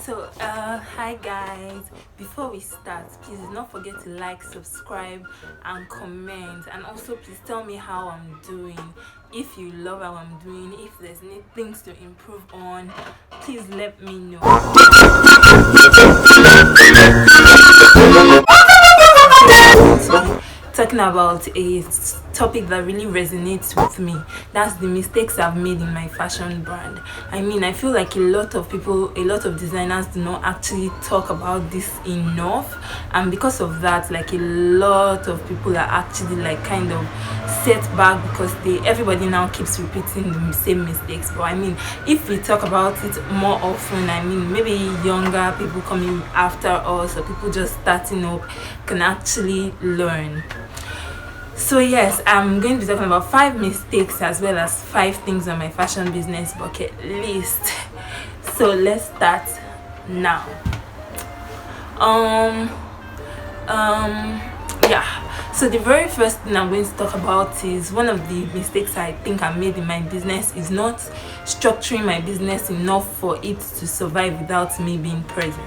Hi guys. Before we start, please do not forget to like, subscribe, and comment. And also, please tell me how I'm doing. If you love how I'm doing, if there's any things to improve on, please let me know. Talking about a topic that really resonates with me. That's the mistakes I've made in my fashion brand. I feel like a lot of designers do not actually talk about this enough, and because of that, like, a lot of people are actually like kind of set back because everybody now keeps repeating the same mistakes. But if we talk about it more often, maybe younger people coming after us or people just starting up can actually learn. So yes, I'm going to be talking about 5 mistakes as well as 5 things on my fashion business bucket list. So let's start now. So the very first thing I'm going to talk about is one of the mistakes I think I made in my business is not structuring my business enough for it to survive without me being present.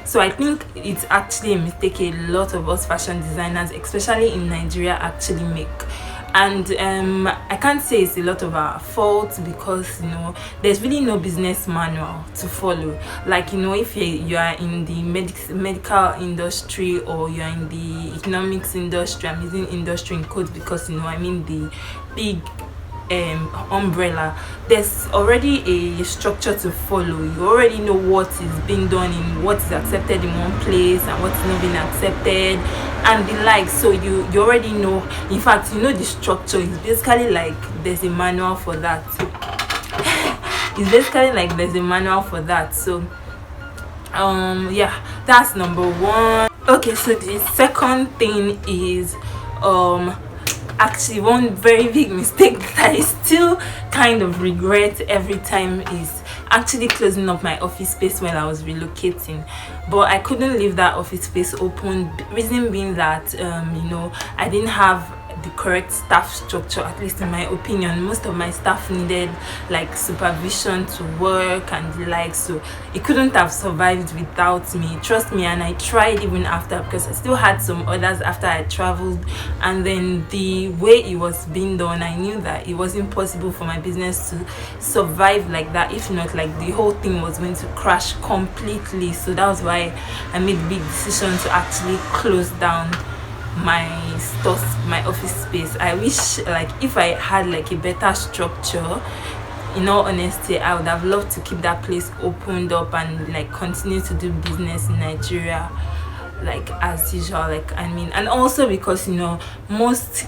So I think it's actually a mistake a lot of us fashion designers, especially in Nigeria, actually make. And I can't say it's a lot of our fault because there's really no business manual to follow. Like, if you are in the medical industry or you're in the economics industry, I'm using industry in quotes because the big umbrella, there's already a structure to follow. You already know what is being done in what is accepted in one place and what is not being accepted and the like. So you already know. In fact, the structure is basically like there's a manual for that. So that's number 1. Okay, so the second thing is actually one very big mistake that I still kind of regret every time is actually closing up my office space when I was relocating. But I couldn't leave that office space open, reason being that I didn't have the correct staff structure. At least in my opinion, most of my staff needed like supervision to work and the like, so it couldn't have survived without me, trust me. And I tried even after, because I still had some orders after I traveled, and then the way it was being done, I knew that it wasn't possible for my business to survive like that. If not, like, the whole thing was going to crash completely. So that was why I made the big decision to actually close down my stores, my office space. I wish, like, if I had like a better structure, in all honesty, I would have loved to keep that place opened up and like continue to do business in Nigeria like as usual. And also because most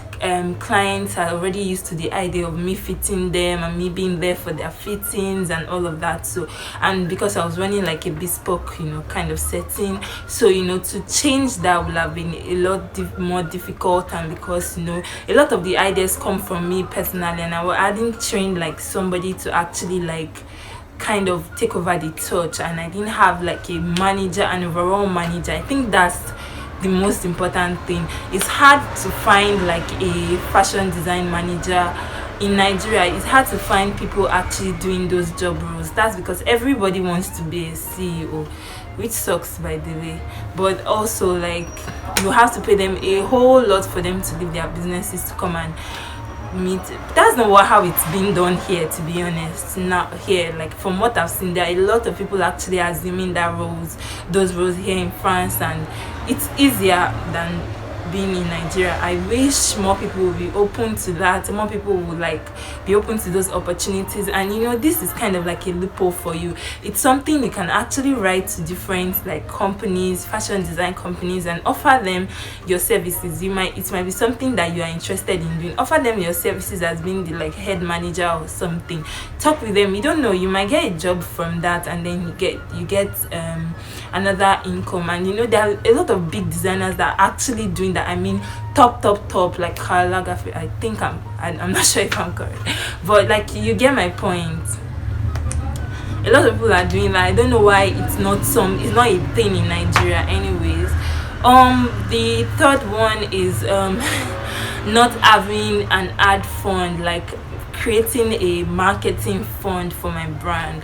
clients are already used to the idea of me fitting them and me being there for their fittings and all of that. So, and because I was running like a bespoke kind of setting, so to change that would have been a lot more difficult. And because a lot of the ideas come from me personally, and I hadn't trained like somebody to actually like kind of take over the torch, and I didn't have like a manager, an overall manager. I think that's the most important thing. It's hard to find like a fashion design manager in Nigeria. It's hard to find people actually doing those job roles. That's because everybody wants to be a CEO, which sucks, by the way. But also, like, you have to pay them a whole lot for them to leave their businesses to come and meet. That's not how it's being done here, to be honest. Not here. Like, from what I've seen, there are a lot of people actually assuming those roles here in France, and it's easier than being in Nigeria. I wish more people would be open to that. More people would like be open to those opportunities. And this is kind of like a loophole for you. It's something you can actually write to different like companies, fashion design companies, and offer them your services. It might be something that you are interested in doing. Offer them your services as being the like head manager or something. Talk with them. You don't know, you might get a job from that, and then you get another income. And there are a lot of big designers that are actually doing that. Top, like Karl Lagerfeld. I think I'm not sure if I'm correct, but like, you get my point. A lot of people are doing that. I don't know why it's not a thing in Nigeria anyways. The third one is not having an ad fund. Like, creating a marketing fund for my brand,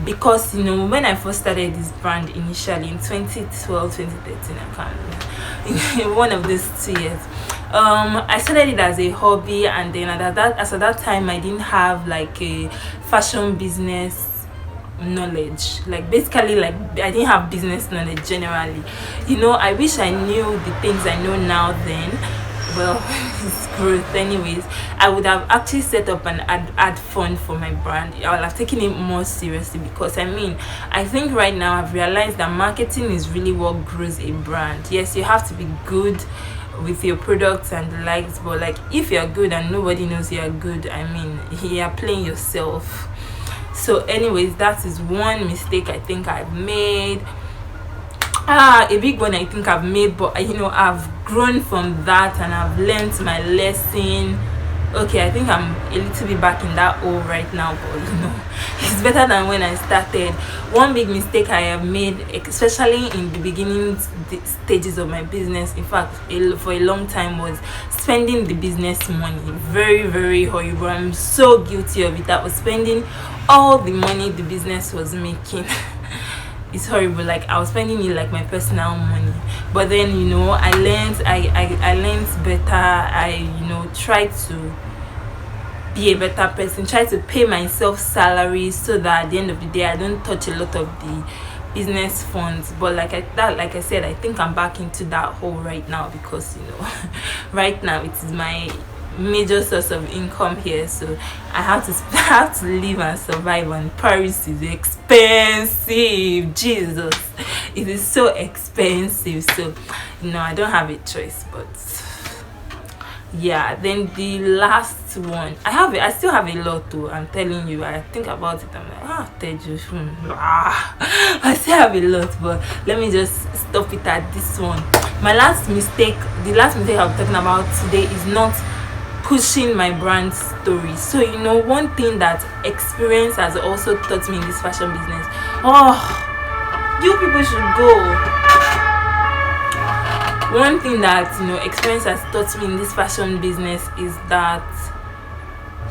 because when I first started this brand initially in 2012, 2013, I can't remember, in one of these 2 years, I started it as a hobby, and then at that time I didn't have like a fashion business knowledge, like basically like I didn't have business knowledge generally. I wish I knew the things I know now then. Well, it's growth anyways. I would have actually set up an ad fund for my brand. I would have taken it more seriously, because I think right now I've realized that marketing is really what grows a brand. Yes, you have to be good with your products and the likes, but like if you're good and nobody knows you're good, you're playing yourself. So anyways, that is one mistake I think I've made, a big one I think I've made, but I've grown from that and I've learned my lesson. Okay, I think I'm a little bit back in that hole right now, but it's better than when I started. One big mistake I have made, especially in the beginning stages of my business, in fact for a long time, was spending the business money. Very, very horrible. I'm so guilty of it. I was spending all the money the business was making. It's horrible. Like I was spending it like my personal money, but then I learned better. I tried to be a better person, try to pay myself salaries, so that at the end of the day I don't touch a lot of the business funds. But like I said, I think I'm back into that hole right now, because right now it is my major source of income here, so I have to live and survive, and Paris is expensive. Jesus, it is so expensive. So I don't have a choice. But yeah, then the last one, I still have a lot too. I'm telling you, I think about it, I'm like, I still have a lot, but let me just stop it at this one. The last mistake I'm talking about today is not pushing my brand story. So one thing that experience has also taught me in this fashion business, you people should go. One thing that experience has taught me in this fashion business is that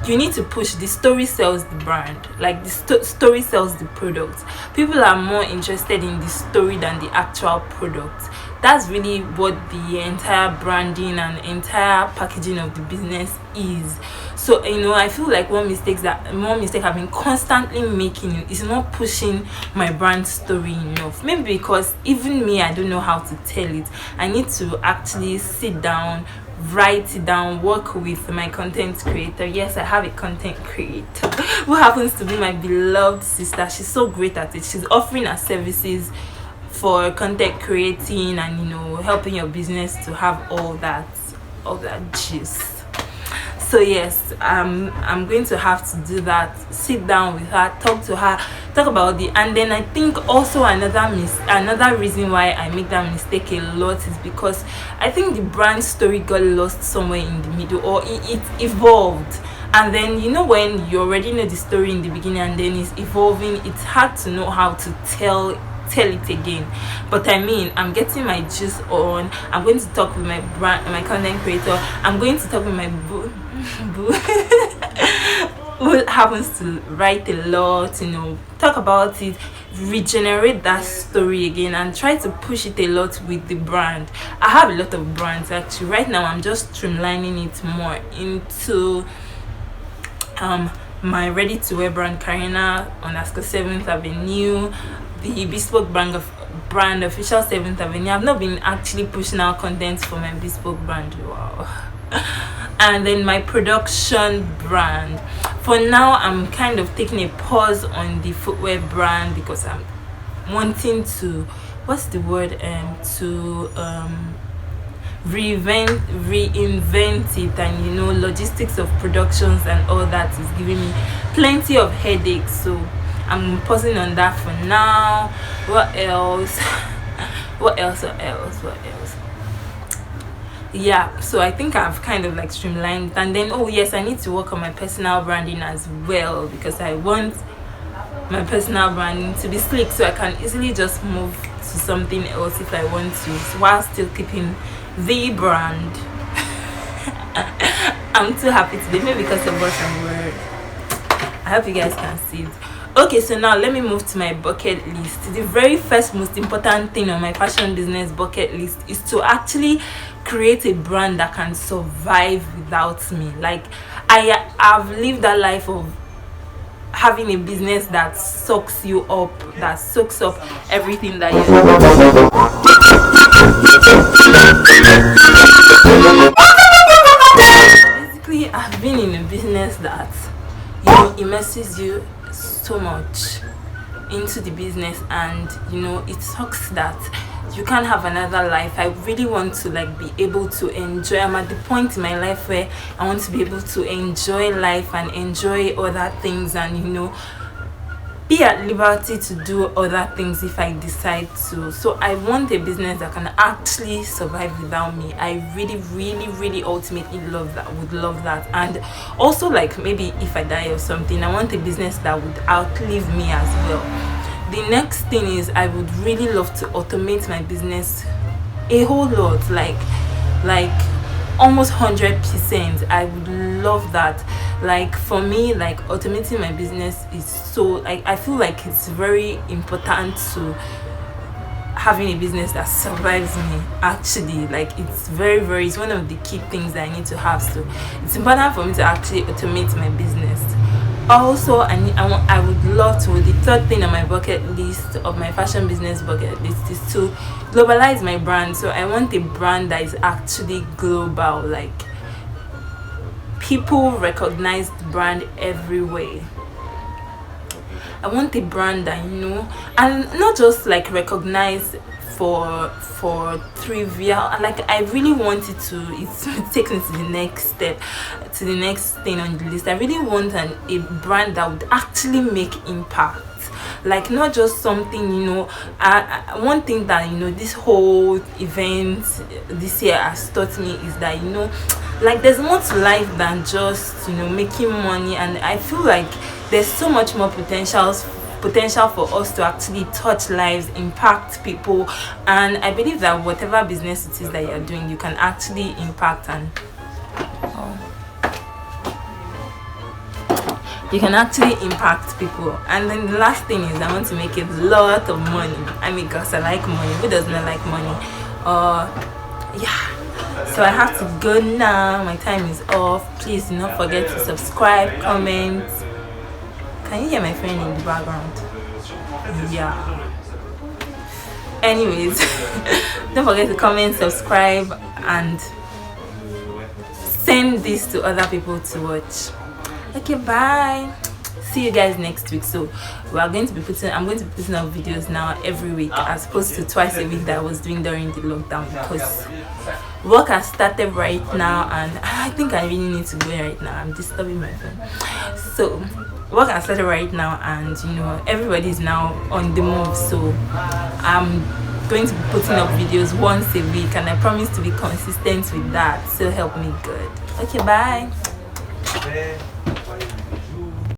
you need to push. The story sells the brand, like the story sells the product. People are more interested in the story than the actual product. That's really what the entire branding and entire packaging of the business is. So I feel like one mistake I've been constantly making is not pushing my brand story enough. Maybe because even me, I don't know how to tell it. I need to actually sit down, write it down, work with my content creator. Yes, I have a content creator who happens to be my beloved sister. She's so great at it. She's offering her services for content creating and helping your business to have all that juice. So yes, I'm going to have to do that. Sit down with her, talk to her, talk about the. And then I think also another reason why I make that mistake a lot is because I think the brand story got lost somewhere in the middle, or it evolved. And then when you already know the story in the beginning and then it's evolving, it's hard to know how to tell it again. But I'm getting my juice on. I'm going to talk with my content creator. I'm going to talk with my boo who happens to write a lot, talk about it, regenerate that story again, and try to push it a lot with the brand. I have a lot of brands actually. Right now I'm just streamlining it more into my ready-to-wear brand, Karina _ 7th Avenue, the bespoke brand official 7th Avenue. I've not been actually pushing out content for my bespoke brand. Wow. And then my production brand. For now, I'm kind of taking a pause on the footwear brand because I'm wanting to, reinvent it, and logistics of productions and all that is giving me plenty of headaches. So I'm pausing on that for now. What else? Yeah, so I think I've kind of like streamlined. And then I need to work on my personal branding as well, because I want my personal branding to be slick, so I can easily just move to something else if I want to, while still keeping the brand. I'm too happy today, maybe because of what I'm wearing. I hope you guys can see it. Okay, so now let me move to my bucket list. The very first most important thing on my fashion business bucket list is to actually create a brand that can survive without me. Like, I've lived that life of having a business that sucks you up, that soaks up everything that you basically, I've been in a business that, you know, immerses you so much into the business, and you know, it sucks that you can't have another life. I really want to like be able to enjoy. I'm at the point in my life where I want to be able to enjoy life and enjoy other things, and you know, be at liberty to do other things if I decide to. So I want a business that can actually survive without me. I really ultimately would love that. And also, like, maybe if I die or something, I want a business that would outlive me as well. The next thing is, I would really love to automate my business a whole lot, like almost 100%. I would love that. Like, for me, like, automating my business is so, like, I feel like it's very important to having a business that survives me. Actually, like, it's it's one of the key things that I need to have. So it's important for me to actually automate my business. Also, I would love to, the third thing on my bucket list of my fashion business bucket list is to globalize my brand. So I want a brand that is actually global, like people recognize the brand everywhere. I want a brand that, you know, and not just like recognize for trivial, like I really want it to, it's takes me to the next step, to the next thing on the list. I really want a brand that would actually make impact, like not just something, you know. One thing that, you know, this whole event this year has taught me is that, you know, like there's more to life than just, you know, making money. And I feel like there's so much more potential for us to actually touch lives, impact people. And I believe that whatever business it is that you're doing, you can actually impact, and you can actually impact people. And then the last thing is, I want to make a lot of money. I mean, because I like money. Who does not like money? Yeah, so I have to go now. My time is off. Please do not forget to subscribe, comment. Can you hear my friend in the background? Yeah. Anyways, don't forget to comment, subscribe, and send this to other people to watch. Okay, bye. See you guys next week. So I'm going to be putting up videos now every week, as opposed to twice a week that I was doing during the lockdown, because work has started right now, and I think I really need to go right now. I'm disturbing my phone. So work has started right now, and you know, everybody is now on the move. So I'm going to be putting up videos once a week, and I promise to be consistent with that. So help me God. Okay, bye.